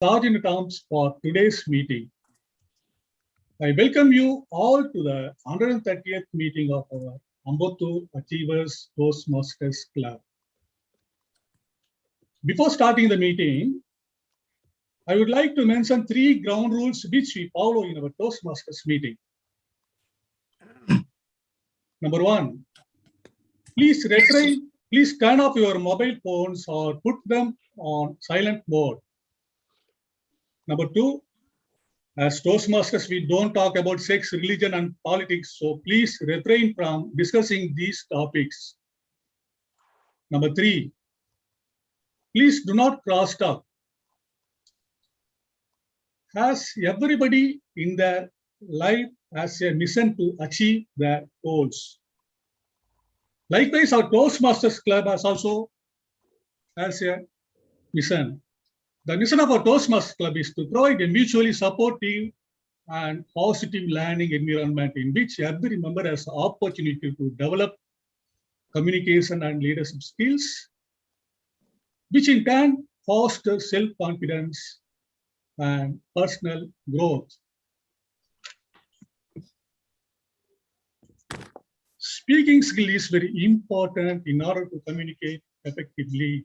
Sergeant Terms for today's meeting. I welcome you all to the 130th meeting of our Ambattur Achievers Toastmasters Club. Before starting the meeting, I would like to mention 3 ground rules which we follow in our Toastmasters meeting. Number 1, please turn off your mobile phones or put them on silent mode. Number 2, as Toastmasters, we don't talk about sex, religion, and politics, so please refrain from discussing these topics. Number 3, please do not cross talk. As everybody in their life has a mission to achieve their goals. Likewise, our Toastmasters Club has also has a mission. The mission of our Toastmasters Club is to provide a mutually supportive and positive learning environment in which every member has the opportunity to develop communication and leadership skills, which in turn fosters self-confidence and personal growth. Speaking skill is very important in order to communicate effectively.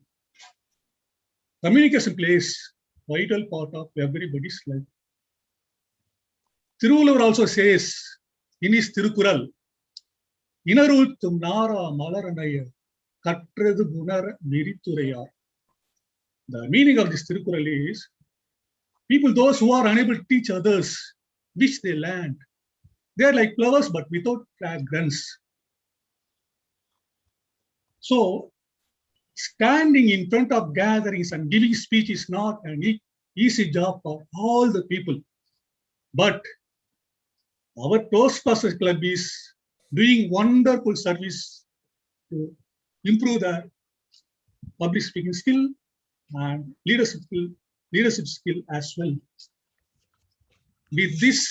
Communication plays a vital part of everybody's life. Thiruvalur also says in his Thirukural, Inarulthum Nara Malaranaya Katrathu Gunar Niriturayar. The meaning of this Thirukural is, people, those who are unable to teach others, which they learned, they are like flowers but without fragrance. So, standing in front of gatherings and giving speech is not an easy job for all the people. But our Toastmasters Club is doing wonderful service to improve the public speaking skill and leadership skill as well. With this,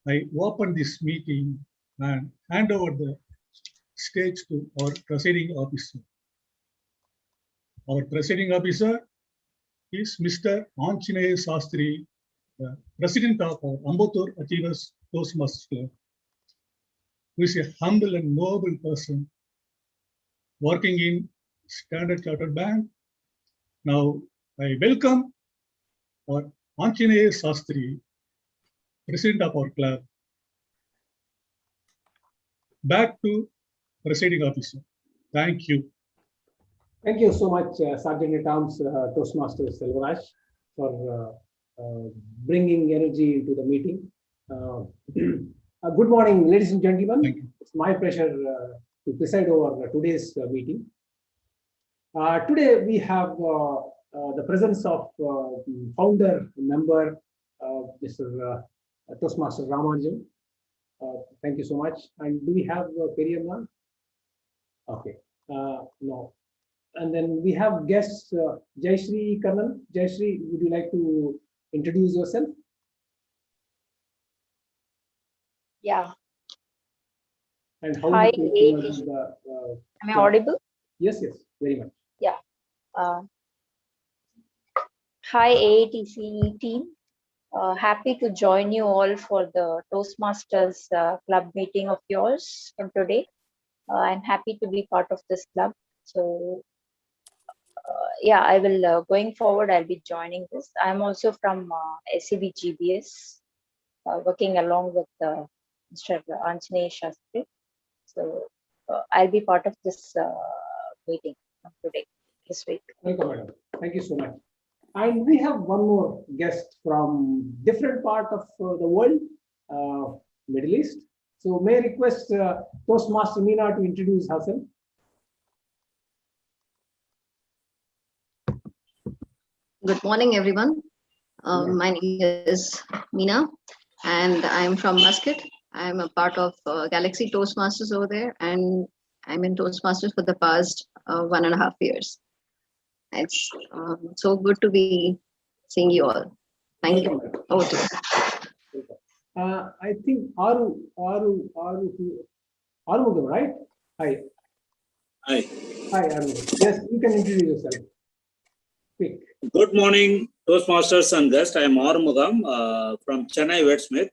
I open this meeting and hand over the stage to our presiding officer. Our presiding officer is Mr. Anjaneyya Sastry, the president of our Ambattur Achievers Toastmasters Club, who is a humble and noble person working in Standard Chartered Bank. Now, I welcome our Anjaneyya Sastry, president of our club. Back to presiding officer. Thank you. Thank you so much, Sergeant Terms Toastmasters Selvaraj, for bringing energy into the meeting. Good morning, ladies and gentlemen. It's my pleasure to preside over today's meeting. Today we have the presence of founder member, Mr. Toastmaster Ramanujan. Thank you so much. And do we have Periyamma? Okay. No. And then we have guests, Jayashree Kannan. Jayashree, would you like to introduce yourself? Yeah. And how Hi, am I audible? Yes, very much. Yeah. Hi, AATC team. Happy to join you all for the Toastmasters club meeting of yours from today. I'm happy to be part of this club. So, yeah, I will, going forward, I'll be joining this. I'm also from SCB GBS, working along with Mr. Anjaneyya Sastry. So, I'll be part of this meeting today, this week. Welcome, madam. Thank you so much. And we have one more guest from different part of the world, Middle East. So may I request Toastmaster Meena to introduce herself. Good morning, everyone. My name is Meena, and I'm from Muscat. I'm a part of Galaxy Toastmasters over there, and I'm in Toastmasters for the past 1.5 years. It's so good to be seeing you all. Thank you. Over to you. I think Arumugam, right? Hi. Hi. Hi, Arumugam. Yes, you can introduce yourself. Quick. Good morning, Toastmasters and guests. I am Armugam from Chennai Wordsmith.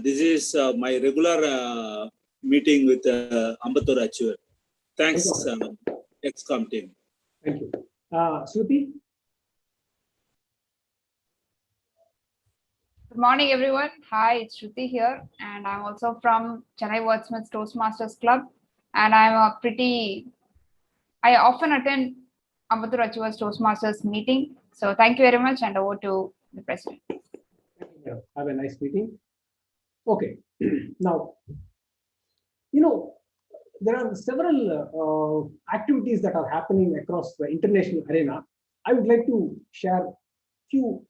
This is my regular meeting with Ambattur Achiever. Thanks, XCOM team. Thank you. Shruti? Good morning, everyone. Hi, it's Shruti here, and I'm also from Chennai Wordsmiths Toastmasters Club. And I often attend Ambattur Achiever's Toastmasters meeting. So thank you very much, and over to the president. Have a nice meeting. Okay. Now, there are several activities that are happening across the international arena. I would like to share few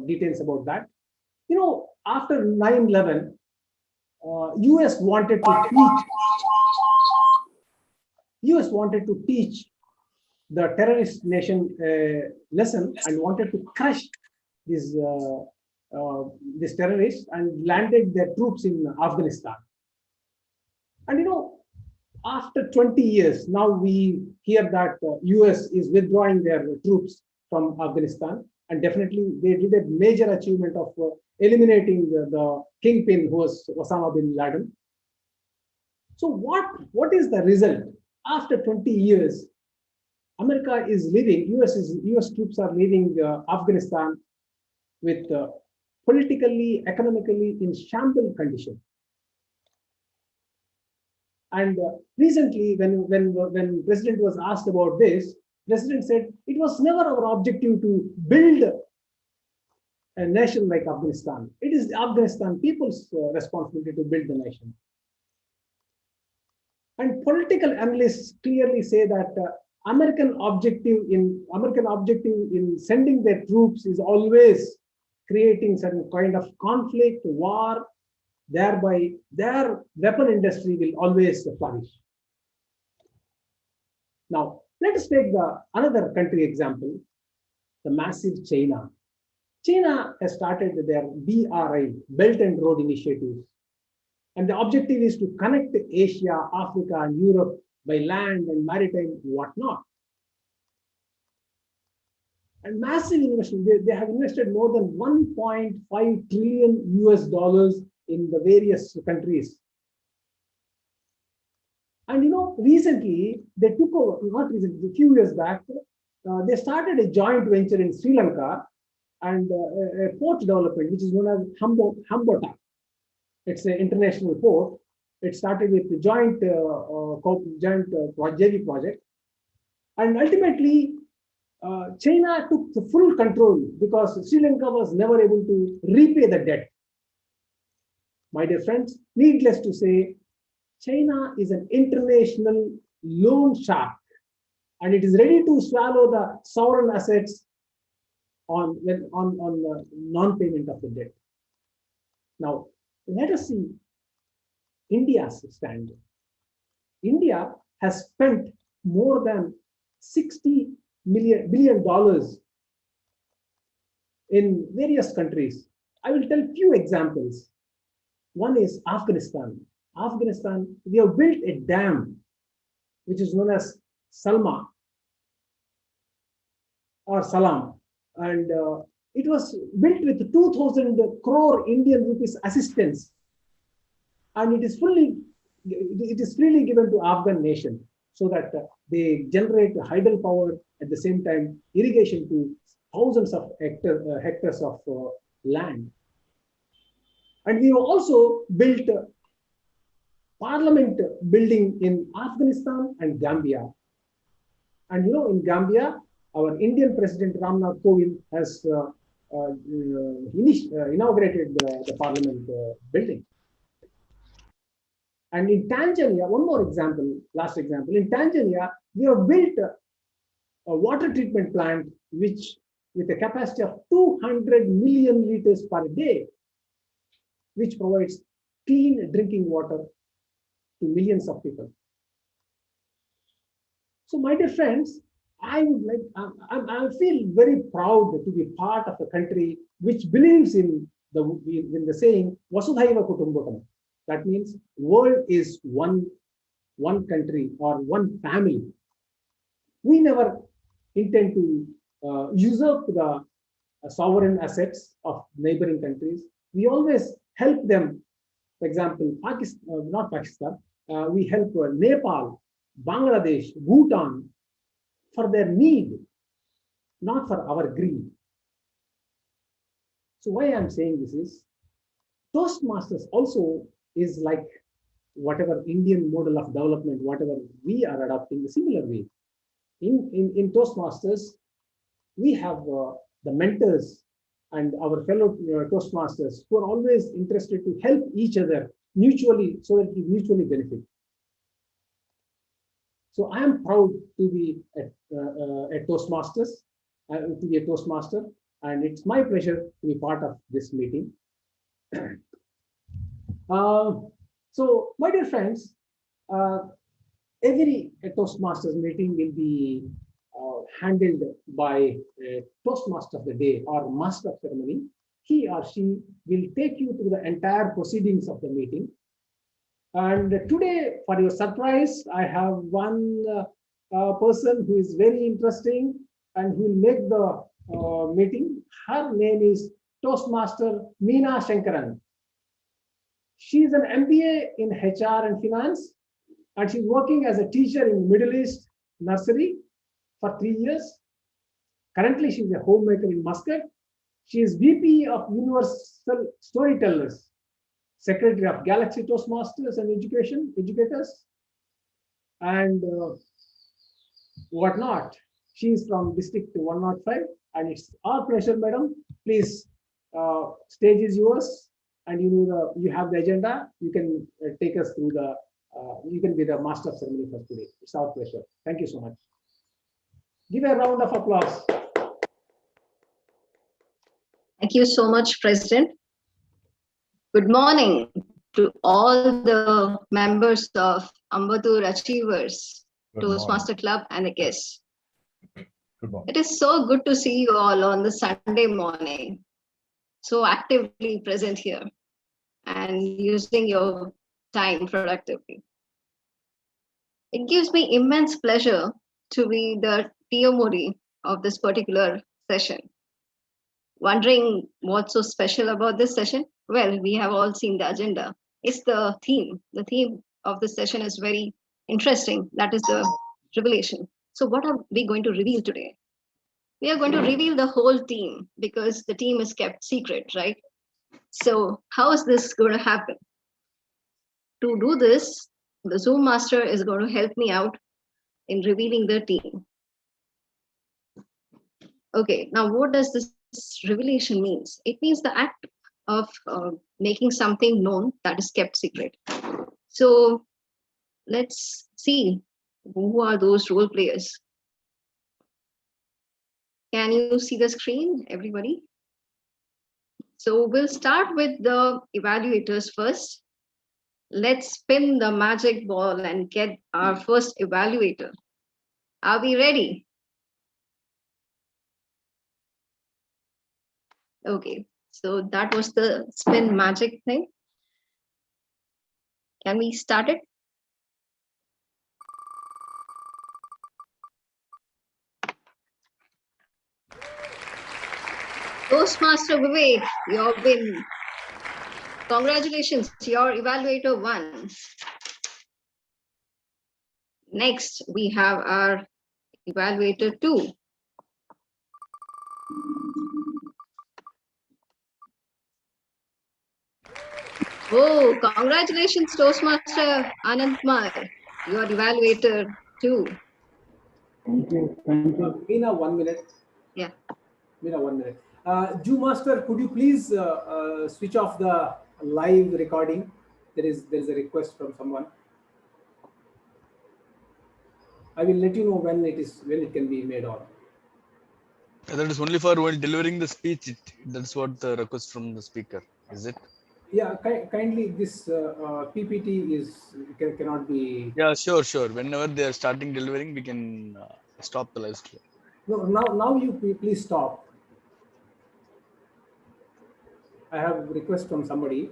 details about that. After 9/11, US wanted to teach the terrorist nation lesson and wanted to crush these terrorists and landed their troops in Afghanistan. And after 20 years, now we hear that US is withdrawing their troops from Afghanistan, and definitely they did a major achievement of eliminating the kingpin who was Osama bin Laden. So what is the result? After 20 years, America is leaving, US troops are leaving Afghanistan with politically, economically in shambles condition. And recently, when President was asked about this, President said it was never our objective to build a nation like Afghanistan. It is the Afghanistan people's responsibility to build the nation. And political analysts clearly say that American objective in sending their troops is always creating certain kind of conflict, war. Thereby, their weapon industry will always flourish. Now, let us take another country example, the massive China. China has started their BRI, Belt and Road Initiatives. And the objective is to connect Asia, Africa, and Europe by land and maritime, whatnot. And massive investment, they have invested more than 1.5 trillion US dollars in the various countries. And recently, they took over, not recently, a few years back, they started a joint venture in Sri Lanka and a port development, which is known as Ambattur. It's an international port. It started with the joint JV project. And ultimately, China took the full control because Sri Lanka was never able to repay the debt. My dear friends, needless to say, China is an international loan shark, and it is ready to swallow the sovereign assets on the non-payment of the debt. Now, let us see India's stand. India has spent more than $60 billion in various countries. I will tell few examples. One is Afghanistan. Afghanistan, we have built a dam, which is known as Salma or Salam. And it was built with 2,000 crore Indian rupees assistance. And it is freely given to Afghan nation so that they generate hydropower, at the same time irrigation to thousands of hectares of land. And we have also built parliament building in Afghanistan and Gambia. And in Gambia, our Indian President Ramnath Kovind has inaugurated the parliament building. And in Tanzania, one more example, last example, in Tanzania, we have built a water treatment plant which with a capacity of 200 million liters per day, which provides clean drinking water to millions of people. So, my dear friends, I feel very proud to be part of a country which believes in the saying Vasudhaiva Kutumbakam. That means world is one country or one family. We never intend to usurp the sovereign assets of neighboring countries. We always help them. For example, Pakistan, not Pakistan, we help Nepal, Bangladesh, Bhutan for their need, not for our greed. So why I'm saying this is, Toastmasters also is like whatever Indian model of development, whatever we are adopting the similar way. In Toastmasters, we have the mentors and our fellow Toastmasters who are always interested to help each other mutually so that we mutually benefit. So I am proud to be a Toastmasters, to be a Toastmaster, and it's my pleasure to be part of this meeting. So, my dear friends, every Toastmasters meeting will be handled by a Toastmaster of the day or master of ceremony. He or she will take you through the entire proceedings of the meeting. And today, for your surprise, I have one person who is very interesting and who will make the meeting. Her name is Toastmaster Meena Shankaran. She is an MBA in HR and finance, and she's working as a teacher in Middle East nursery for 3 years. Currently, she's a homemaker in Muscat. She is VP of Universal Storytellers, Secretary of Galaxy Toastmasters and Educators, and whatnot. She is from District 105, and it's our pleasure, madam. Please, stage is yours, and you have the agenda. You can take us through the. You can be the master of ceremony for today. It's our pleasure. Thank you so much. Give a round of applause. Thank you so much, President. Good morning to all the members of Ambattur Achievers, Toastmaster Club, and the guests. Good morning. It is so good to see you all on the Sunday morning, so actively present here and using your time productively. It gives me immense pleasure to be the Tiyomori of this particular session. Wondering what's so special about this session? Well, we have all seen the agenda. It's the theme. The theme of this session is very interesting. That is the revelation. So what are we going to reveal today? We are going to reveal the whole team because the team is kept secret, right? So how is this going to happen? To do this, the Zoom master is going to help me out in revealing the team. Okay, now what does this revelation means? It means the act of making something known that is kept secret. So let's see who are those role players. Can you see the screen, everybody? So we'll start with the evaluators first. Let's spin the magic ball and get our first evaluator. Are we ready? Okay, so that was the spin magic thing. Can we start it? Toastmaster Vivek, your win. Congratulations, your evaluator won. Next, we have our evaluator 2. Oh, congratulations, Toastmaster Anantmal, your evaluator 2. Thank you. Thank you. Meena, 1 minute. Yeah. Meena, 1 minute. Jew Master, could you please switch off the live recording? There is a request from someone. I will let you know when it can be made on. That is only for when delivering the speech. That's what the request from the speaker, is it? Yeah, kindly this PPT cannot be. Yeah, sure. Whenever they are starting delivering, we can stop the live stream. No, now you please stop. I have a request from somebody.